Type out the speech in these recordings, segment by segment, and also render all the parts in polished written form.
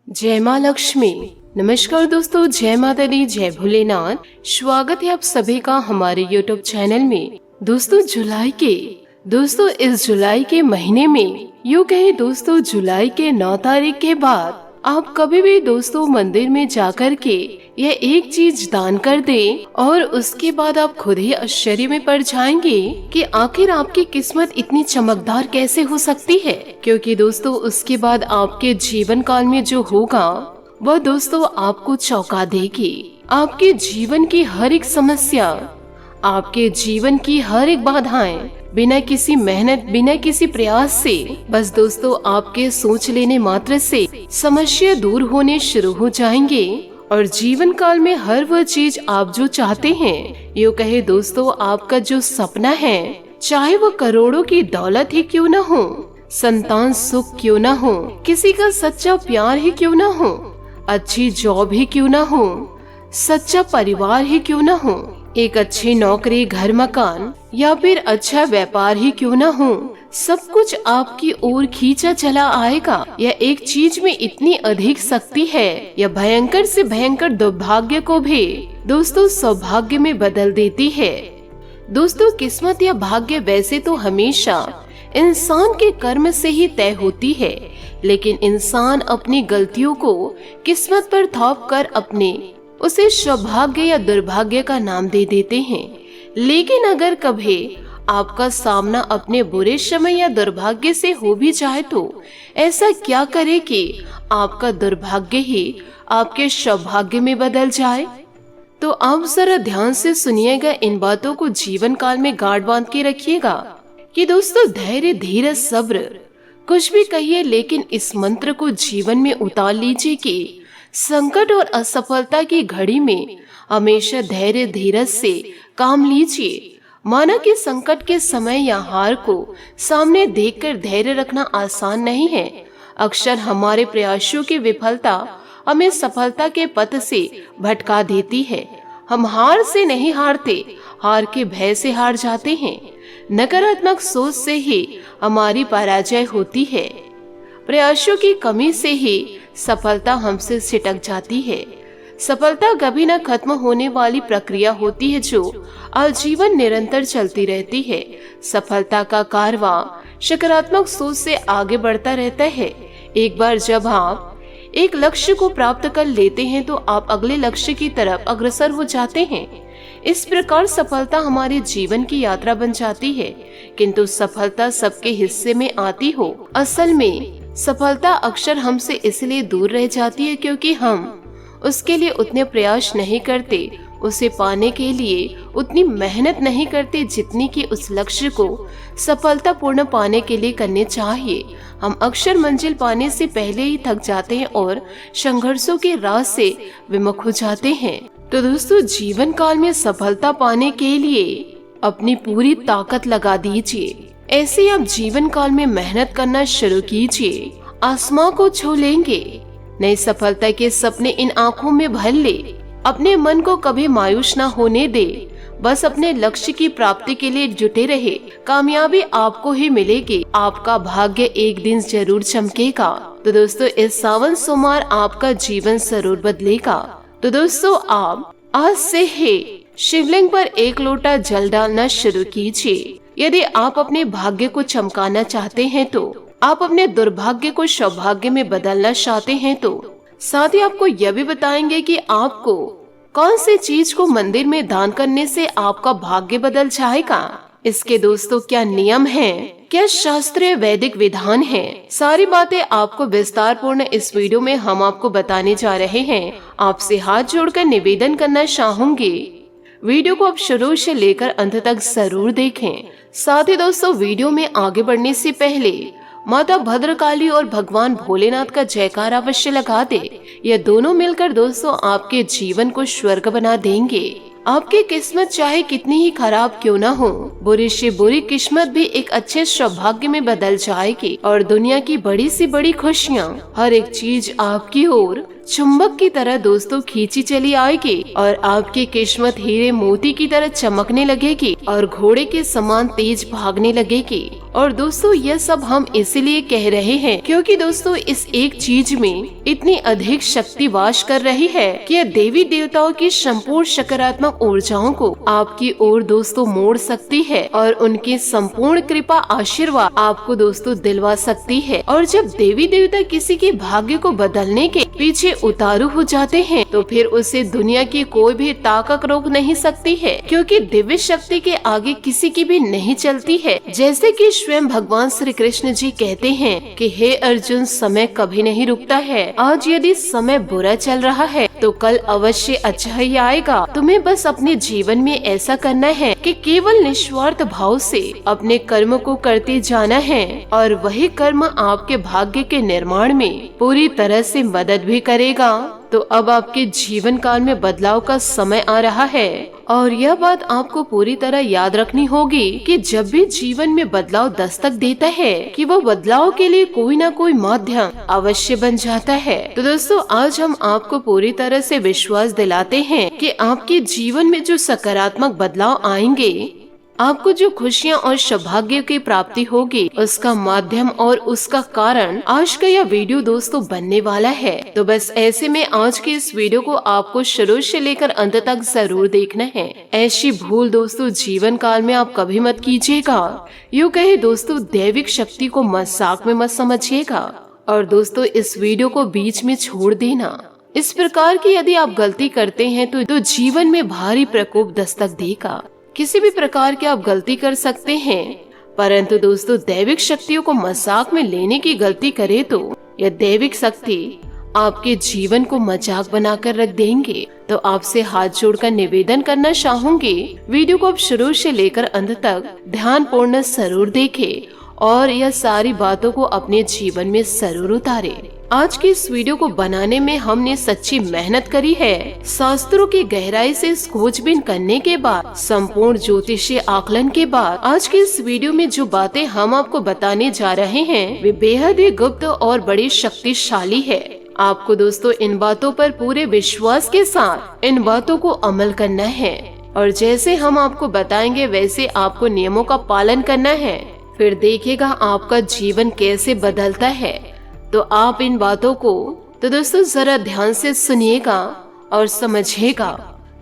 जय माँ लक्ष्मी। नमस्कार दोस्तों, जय माता दी, जय भोलेनाथ। स्वागत है आप सभी का हमारे YouTube चैनल में। दोस्तों इस जुलाई के महीने में यूँ कहे दोस्तों जुलाई के 9 तारीख के बाद आप कभी भी दोस्तों मंदिर में जाकर के यह एक चीज दान कर दें और उसके बाद आप खुद ही आश्चर्य में पड़ जाएंगे कि आखिर आपकी किस्मत इतनी चमकदार कैसे हो सकती है। क्योंकि दोस्तों उसके बाद आपके जीवन काल में जो होगा वह दोस्तों आपको चौंका देगी। आपके जीवन की हर एक समस्या, आपके जीवन की हर एक बाधाएं बिना किसी मेहनत, बिना किसी प्रयास से बस दोस्तों आपके सोच लेने मात्र से समस्या दूर होने शुरू हो जाएंगे और जीवन काल में हर वह चीज आप जो चाहते हैं, यूँ कहे दोस्तों आपका जो सपना है, चाहे वो करोड़ों की दौलत ही क्यों न हो, संतान सुख क्यों न हो, किसी का सच्चा प्यार ही क्यों न हो, अच्छी जॉब ही क्यों न हो, सच्चा परिवार ही क्यों न हो, एक अच्छी नौकरी, घर मकान या फिर अच्छा व्यापार ही क्यों न हो, सब कुछ आपकी ओर खींचा चला आएगा। यह एक चीज में इतनी अधिक शक्ति है, यह भयंकर से भयंकर दुर्भाग्य को भी दोस्तों सौभाग्य में बदल देती है। दोस्तों किस्मत या भाग्य वैसे तो हमेशा इंसान के कर्म से ही तय होती है, लेकिन इंसान अपनी गलतियों को किस्मत पर थोप कर अपने उसे सौभाग्य या दुर्भाग्य का नाम दे देते हैं। लेकिन अगर कभी आपका सामना अपने बुरे समय या दुर्भाग्य से हो भी जाए तो ऐसा क्या करे कि आपका दुर्भाग्य ही आपके सौभाग्य में बदल जाए। तो आप जरा ध्यान से सुनिएगा, इन बातों को जीवन काल में गांठ बांध के रखिएगा कि दोस्तों धैर्य, धीरज, सब्र कुछ भी कहिए, लेकिन इस मंत्र को जीवन में उतार लीजिए कि संकट और असफलता की घड़ी में हमेशा धैर्य, धीरज से काम लीजिए। माना कि संकट के समय या हार को सामने देखकर धैर्य रखना आसान नहीं है। अक्सर हमारे प्रयासों की विफलता हमें सफलता के पथ से भटका देती है। हम हार से नहीं हारते, हार के भय से हार जाते हैं। नकारात्मक सोच से ही हमारी पराजय होती है। प्रयासों की कमी से ही सफलता हमसे सिटक जाती है। सफलता कभी न खत्म होने वाली प्रक्रिया होती है जो आजीवन निरंतर चलती रहती है। सफलता का कारवां सकारात्मक सोच से आगे बढ़ता रहता है। एक बार जब आप एक लक्ष्य को प्राप्त कर लेते हैं तो आप अगले लक्ष्य की तरफ अग्रसर हो जाते हैं। इस प्रकार सफलता हमारे जीवन की यात्रा बन जाती है। किंतु सफलता सबके हिस्से में आती हो, असल में सफलता अक्सर हमसे इसलिए दूर रह जाती है क्योंकि हम उसके लिए उतने प्रयास नहीं करते, उसे पाने के लिए उतनी मेहनत नहीं करते जितनी कि उस लक्ष्य को सफलतापूर्ण पाने के लिए करने चाहिए। हम अक्सर मंजिल पाने से पहले ही थक जाते हैं और संघर्षों के राह से विमुख हो जाते हैं। तो दोस्तों जीवन काल में सफलता पाने के लिए अपनी पूरी ताकत लगा दीजिए। ऐसे आप जीवन काल में मेहनत करना शुरू कीजिए, आसमां को छू लेंगे। नई सफलता के सपने इन आँखों में भर ले। अपने मन को कभी मायूस न होने दे, बस अपने लक्ष्य की प्राप्ति के लिए जुटे रहे। कामयाबी आपको ही मिलेगी, आपका भाग्य एक दिन जरूर चमकेगा। तो दोस्तों इस सावन सोमवार आपका जीवन जरूर बदलेगा। तो दोस्तों आप आज से ही शिवलिंग पर 1 लोटा जल डालना शुरू कीजिए। यदि आप अपने भाग्य को चमकाना चाहते हैं तो, आप अपने दुर्भाग्य को सौभाग्य में बदलना चाहते हैं तो, साथ ही आपको यह भी बताएंगे कि आपको कौन सी चीज को मंदिर में दान करने से आपका भाग्य बदल जाएगा। इसके दोस्तों क्या नियम हैं, क्या शास्त्रीय वैदिक विधान हैं, सारी बातें आपको विस्तार पूर्ण इस वीडियो में हम आपको बताने जा रहे हैं। आपसे हाथ जोड़कर निवेदन करना चाहूंगी, वीडियो को आप शुरू से लेकर अंत तक जरूर देखें। साथ ही दोस्तों वीडियो में आगे बढ़ने से पहले माता भद्रकाली और भगवान भोलेनाथ का जयकारा अवश्य लगा दे। ये दोनों मिलकर दोस्तों आपके जीवन को स्वर्ग बना देंगे। आपकी किस्मत चाहे कितनी ही खराब क्यों ना हो, बुरी से बुरी किस्मत भी एक अच्छे सौभाग्य में बदल जाएगी और दुनिया की बड़ी सी बड़ी खुशियाँ, हर एक चीज आपकी ओर चुंबक की तरह दोस्तों खींची चली आएगी और आपकी किस्मत हीरे मोती की तरह चमकने लगेगी और घोड़े के समान तेज भागने लगेगी। और दोस्तों यह सब हम इसीलिए कह रहे हैं क्योंकि दोस्तों इस एक चीज में इतनी अधिक शक्ति वास कर रही है कि यह देवी देवताओं की संपूर्ण सकारात्मक ऊर्जाओं को आपकी ओर दोस्तों मोड़ सकती है और उनकी संपूर्ण कृपा आशीर्वाद आपको दोस्तों दिलवा सकती है। और जब देवी देवता किसी के भाग्य को बदलने के पीछे उतारू हो जाते हैं तो फिर उसे दुनिया की कोई भी ताकत रोक नहीं सकती है, क्योंकि दिव्य शक्ति के आगे किसी की भी नहीं चलती है। जैसे कि स्वयं भगवान श्री कृष्ण जी कहते हैं कि हे अर्जुन, समय कभी नहीं रुकता है। आज यदि समय बुरा चल रहा है तो कल अवश्य अच्छा ही आएगा। तुम्हें बस अपने जीवन में ऐसा करना है कि केवल निस्वार्थ भाव से अपने कर्म को करते जाना है और वही कर्म आपके भाग्य के निर्माण में पूरी तरह से मदद भी करेगा। तो अब आपके जीवन काल में बदलाव का समय आ रहा है और यह बात आपको पूरी तरह याद रखनी होगी कि जब भी जीवन में बदलाव दस्तक देता है कि वो बदलाव के लिए कोई ना कोई माध्यम अवश्य बन जाता है। तो दोस्तों आज हम आपको पूरी तरह से विश्वास दिलाते हैं कि आपके जीवन में जो सकारात्मक बदलाव आएंगे, आपको जो खुशियाँ और सौभाग्य की प्राप्ति होगी, उसका माध्यम और उसका कारण आज का यह वीडियो दोस्तों बनने वाला है। तो बस ऐसे में आज के इस वीडियो को आपको शुरू से लेकर अंत तक जरूर देखना है। ऐसी भूल दोस्तों जीवन काल में आप कभी मत कीजिएगा। यूँ कहे दोस्तों दैविक शक्ति को मजाक में मत समझिएगा और दोस्तों इस वीडियो को बीच में छोड़ देना। इस प्रकार की यदि आप गलती करते हैं तो जीवन में भारी प्रकोप दस्तक देगा। किसी भी प्रकार की आप गलती कर सकते हैं, परंतु दोस्तों दैविक शक्तियों को मजाक में लेने की गलती करे तो यह दैविक शक्ति आपके जीवन को मजाक बनाकर रख देंगे। तो आपसे हाथ जोड़कर निवेदन करना चाहूंगी, वीडियो को आप शुरू से लेकर अंत तक ध्यान पूर्ण जरूर देखें और यह सारी बातों को अपने जीवन में जरूर उतारे। आज की इस वीडियो को बनाने में हमने सच्ची मेहनत करी है। शास्त्रों की गहराई से खोजबीन करने के बाद, संपूर्ण ज्योतिषीय आकलन के बाद आज की इस वीडियो में जो बातें हम आपको बताने जा रहे हैं वे बेहद ही गुप्त और बड़ी शक्तिशाली है। आपको दोस्तों इन बातों पर पूरे विश्वास के साथ इन बातों को अमल करना है और जैसे हम आपको बताएंगे वैसे आपको नियमों का पालन करना है। फिर देखिएगा आपका जीवन कैसे बदलता है। तो आप इन बातों को तो दोस्तों जरा ध्यान से सुनिएगा और समझिएगा।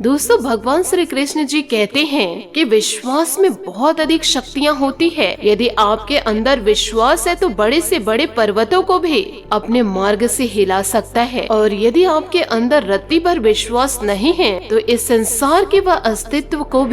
दोस्तों भगवान श्री कृष्ण जी कहते हैं कि विश्वास में बहुत अधिक शक्तियाँ होती है। यदि आपके अंदर विश्वास है तो बड़े से बड़े पर्वतों को भी अपने मार्ग से हिला सकता है और यदि आपके अंदर रत्ती भर विश्वास नहीं है तो इस संसार के वह अस्तित्व को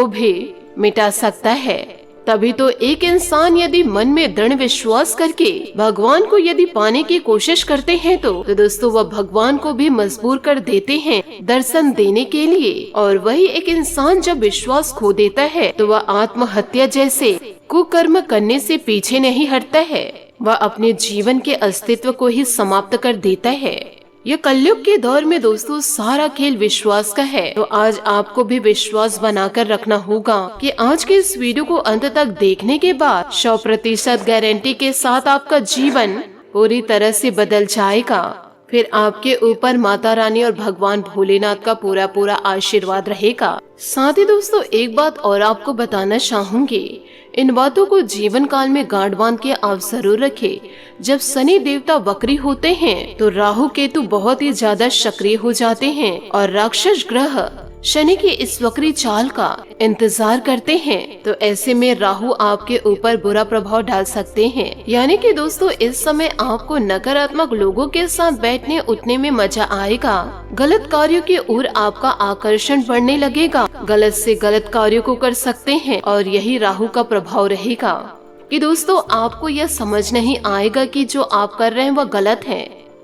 भी मिटा सकता है। तभी तो एक इंसान यदि मन में दृढ़ विश्वास करके भगवान को यदि पाने की कोशिश करते हैं तो दोस्तों वह भगवान को भी मजबूर कर देते हैं दर्शन देने के लिए। और वही एक इंसान जब विश्वास खो देता है तो वह आत्महत्या जैसे कुकर्म करने से पीछे नहीं हटता है, वह अपने जीवन के अस्तित्व को ही समाप्त कर देता है। यह कलयुग के दौर में दोस्तों सारा खेल विश्वास का है। तो आज आपको भी विश्वास बनाकर रखना होगा कि आज के इस वीडियो को अंत तक देखने के बाद 100% गारंटी के साथ आपका जीवन पूरी तरह से बदल जाएगा। फिर आपके ऊपर माता रानी और भगवान भोलेनाथ का पूरा आशीर्वाद रहेगा। साथ ही दोस्तों एक बात और आपको बताना चाहूंगी, इन बातों को जीवन काल में गांठ बांध के आप जरूर रखें। जब शनि देवता वक्री होते हैं तो राहु केतु बहुत ही ज्यादा सक्रिय हो जाते हैं और राक्षस ग्रह शनि की इस वक्री चाल का इंतजार करते हैं। तो ऐसे में राहु आपके ऊपर बुरा प्रभाव डाल सकते हैं। यानी कि दोस्तों इस समय आपको नकारात्मक लोगों के साथ बैठने उठने में मजा आएगा। गलत कार्यों की ओर आपका आकर्षण बढ़ने लगेगा। गलत से गलत कार्यों को कर सकते हैं और यही राहु का प्रभाव रहेगा कि दोस्तों आपको यह समझ नहीं आएगा कि जो आप कर रहे हैं वह गलत है।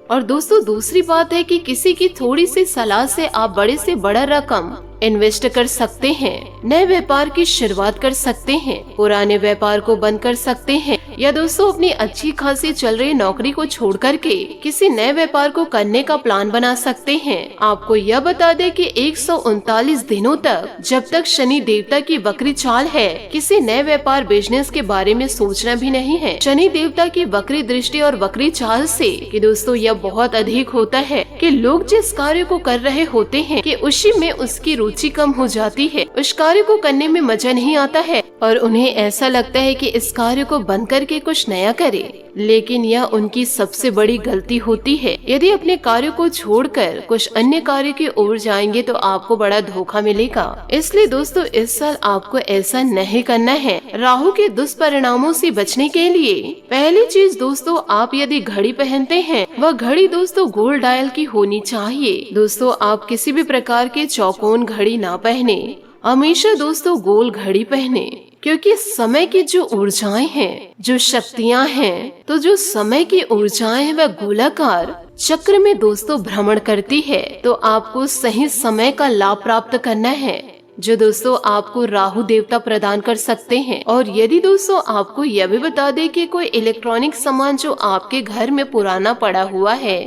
और दोस्तों दूसरी बात है कि किसी की थोड़ी सी सलाह से आप बड़े से बड़ा रकम इन्वेस्ट कर सकते हैं, नए व्यापार की शुरुआत कर सकते हैं, पुराने व्यापार को बंद कर सकते हैं, या दोस्तों अपनी अच्छी खासी चल रही नौकरी को छोड़ करके किसी नए व्यापार को करने का प्लान बना सकते हैं। आपको यह बता दें कि 139 दिनों तक जब तक शनि देवता की वक्री चाल है, किसी नए व्यापार बिजनेस के बारे में सोचना भी नहीं है। शनि देवता की वक्री दृष्टि और वक्री चाल से कि दोस्तों यह बहुत अधिक होता है कि लोग जिस कार्य को कर रहे होते हैं कि उसी में उसकी रुचि कम हो जाती है, उस कार्य को करने में मजा नहीं आता है और उन्हें ऐसा लगता है कि इस कार्य को बंद करके कुछ नया करे। लेकिन यह उनकी सबसे बड़ी गलती होती है। यदि अपने कार्य को छोड़कर कुछ अन्य कार्य की ओर जाएंगे तो आपको बड़ा धोखा मिलेगा। इसलिए दोस्तों इस साल आपको ऐसा नहीं करना है। राहु के दुष्परिणामों से बचने के लिए पहली चीज दोस्तों, आप यदि घड़ी पहनते हैं वह घड़ी दोस्तों गोल्ड डायल की होनी चाहिए। दोस्तों आप किसी भी प्रकार के चौकोन घड़ी ना पहने, हमेशा दोस्तों गोल घड़ी पहने, क्योंकि समय की जो ऊर्जाएं हैं, जो शक्तियां हैं, तो जो समय की ऊर्जाएं हैं वह गोलाकार चक्र में दोस्तों भ्रमण करती है। तो आपको सही समय का लाभ प्राप्त करना है, जो दोस्तों आपको राहु देवता प्रदान कर सकते हैं। और यदि दोस्तों आपको यह भी बता दें कि कोई इलेक्ट्रॉनिक सामान जो आपके घर में पुराना पड़ा हुआ है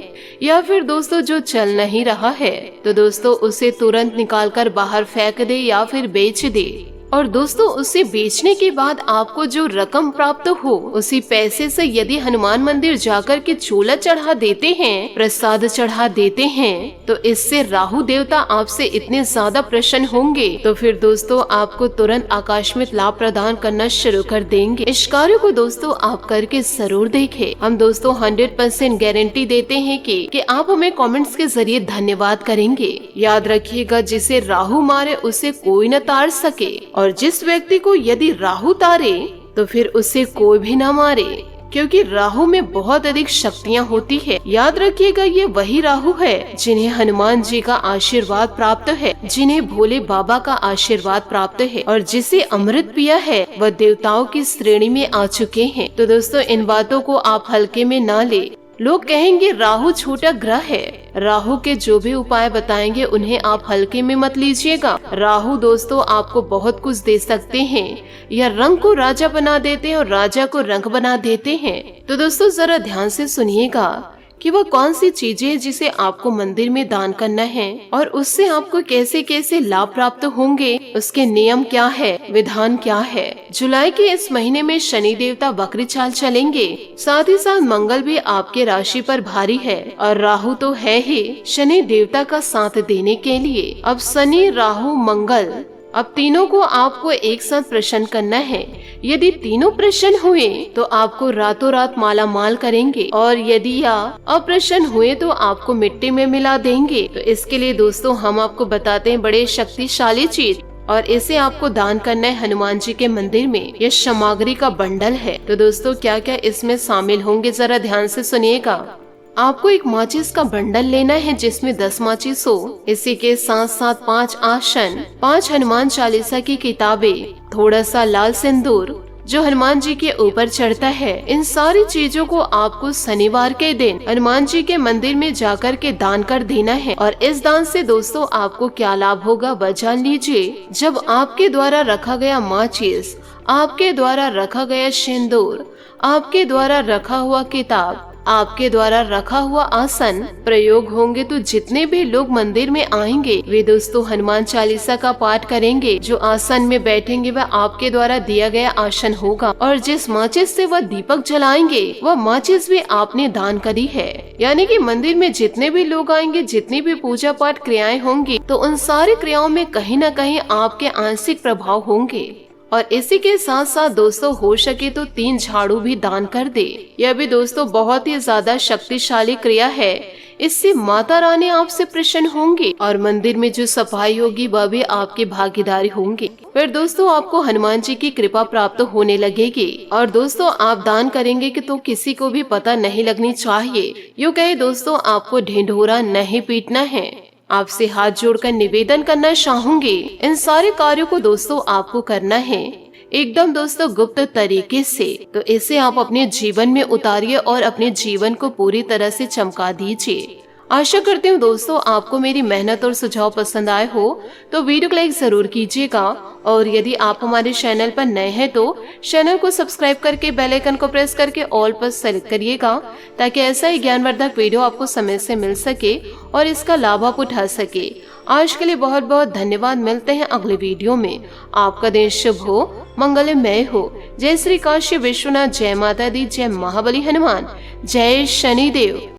या फिर दोस्तों जो चल नहीं रहा है, तो दोस्तों उसे तुरंत निकालकर बाहर फेंक दे या फिर बेच दे। और दोस्तों उसे बेचने के बाद आपको जो रकम प्राप्त हो, उसी पैसे से यदि हनुमान मंदिर जाकर के चूल्हा चढ़ा देते हैं, प्रसाद चढ़ा देते हैं, तो इससे राहु देवता आपसे इतने ज्यादा प्रसन्न होंगे तो फिर दोस्तों आपको तुरंत आकस्मिक लाभ प्रदान करना शुरू कर देंगे। इस कार्य को दोस्तों आप करके जरूर देखें। हम दोस्तों 100% गारंटी देते हैं कि आप हमें कमेंट्स के जरिए धन्यवाद करेंगे। याद रखिएगा, जिसे राहु मारे उसे कोई न तार सके, और जिस व्यक्ति को यदि राहु तारे तो फिर उसे कोई भी ना मारे, क्योंकि राहु में बहुत अधिक शक्तियाँ होती है। याद रखिएगा, ये वही राहु है जिन्हें हनुमान जी का आशीर्वाद प्राप्त है, जिन्हें भोले बाबा का आशीर्वाद प्राप्त है, और जिसे अमृत पिया है वह देवताओं की श्रेणी में आ चुके हैं। तो दोस्तों इन बातों को आप हल्के में ना ले। लोग कहेंगे राहु छोटा ग्रह है, राहु के जो भी उपाय बताएंगे उन्हें आप हल्के में मत लीजिएगा। राहु दोस्तों आपको बहुत कुछ दे सकते हैं, या रंग को राजा बना देते हैं और राजा को रंग बना देते हैं। तो दोस्तों जरा ध्यान से सुनिएगा कि वह कौन सी चीजें हैं जिसे आपको मंदिर में दान करना है और उससे आपको कैसे कैसे लाभ प्राप्त होंगे, उसके नियम क्या है, विधान क्या है। जुलाई के इस महीने में शनि देवता वक्री चाल चलेंगे, साथ ही साथ मंगल भी आपके राशि पर भारी है और राहु तो है ही शनि देवता का साथ देने के लिए। अब शनि, राहु, मंगल, अब तीनों को आपको एक साथ प्रसन्न करना है। यदि तीनों प्रसन्न हुए तो आपको रातों रात माला माल करेंगे, और यदि या अप्रसन्न हुए तो आपको मिट्टी में मिला देंगे। तो इसके लिए दोस्तों हम आपको बताते हैं बड़े शक्तिशाली चीज, और इसे आपको दान करना है हनुमान जी के मंदिर में। यह सामग्री का बंडल है। तो दोस्तों क्या क्या इसमें शामिल होंगे जरा ध्यान से सुनिएगा। आपको एक माचिस का बंडल लेना है जिसमें 10 माचिस हो। इसी के साथ साथ 5 आसन, 5 हनुमान चालीसा की किताबें, थोड़ा सा लाल सिंदूर जो हनुमान जी के ऊपर चढ़ता है। इन सारी चीजों को आपको शनिवार के दिन हनुमान जी के मंदिर में जाकर के दान कर देना है। और इस दान से दोस्तों आपको क्या लाभ होगा वह जान लीजिए। जब आपके द्वारा रखा गया माचिस, आपके द्वारा रखा गया सिंदूर, आपके द्वारा रखा हुआ किताब, आपके द्वारा रखा हुआ आसन प्रयोग होंगे, तो जितने भी लोग मंदिर में आएंगे वे दोस्तों हनुमान चालीसा का पाठ करेंगे। जो आसन में बैठेंगे वह आपके द्वारा दिया गया आसन होगा, और जिस माचिस से वह दीपक जलाएंगे वह माचिस भी आपने दान करी है। यानी कि मंदिर में जितने भी लोग आएंगे, जितनी भी पूजा पाठ क्रियाएं होंगी, तो उन सारी क्रियाओं में कहीं न कहीं आपके आंशिक प्रभाव होंगे। और इसी के साथ साथ दोस्तों हो सके तो 3 झाड़ू भी दान कर दे। यह भी दोस्तों बहुत ही ज्यादा शक्तिशाली क्रिया है। इससे माता रानी आपसे प्रसन्न होंगी और मंदिर में जो सफाई होगी वह भी आपकी भागीदारी होंगी। फिर दोस्तों आपको हनुमान जी की कृपा प्राप्त होने लगेगी। और दोस्तों आप दान करेंगे कि तो किसी को भी पता नहीं लगनी चाहिए। यूँ कहे दोस्तों आपको ढिंढोरा नहीं पीटना है। आपसे हाथ जोड़कर निवेदन करना चाहूंगी, इन सारे कार्यों को दोस्तों आपको करना है एकदम दोस्तों गुप्त तरीके से। तो इसे आप अपने जीवन में उतारिए और अपने जीवन को पूरी तरह से चमका दीजिए। आशा करती हूँ दोस्तों आपको मेरी मेहनत और सुझाव पसंद आए हो तो वीडियो को लाइक जरूर कीजिएगा, और यदि आप हमारे चैनल पर नए हैं तो चैनल को सब्सक्राइब करके बेल आइकन को प्रेस करके ऑल पर सेलेक्ट करिएगा, ताकि ऐसा ही ज्ञानवर्धक वीडियो आपको समय से मिल सके और इसका लाभ आप उठा सके। आज के लिए बहुत बहुत धन्यवाद। मिलते हैं अगले वीडियो में। आपका दिन शुभ हो, मंगलमय हो। जय श्री काशी विश्वनाथ, जय माता दी, जय महाबली हनुमान, जय शनिदेव।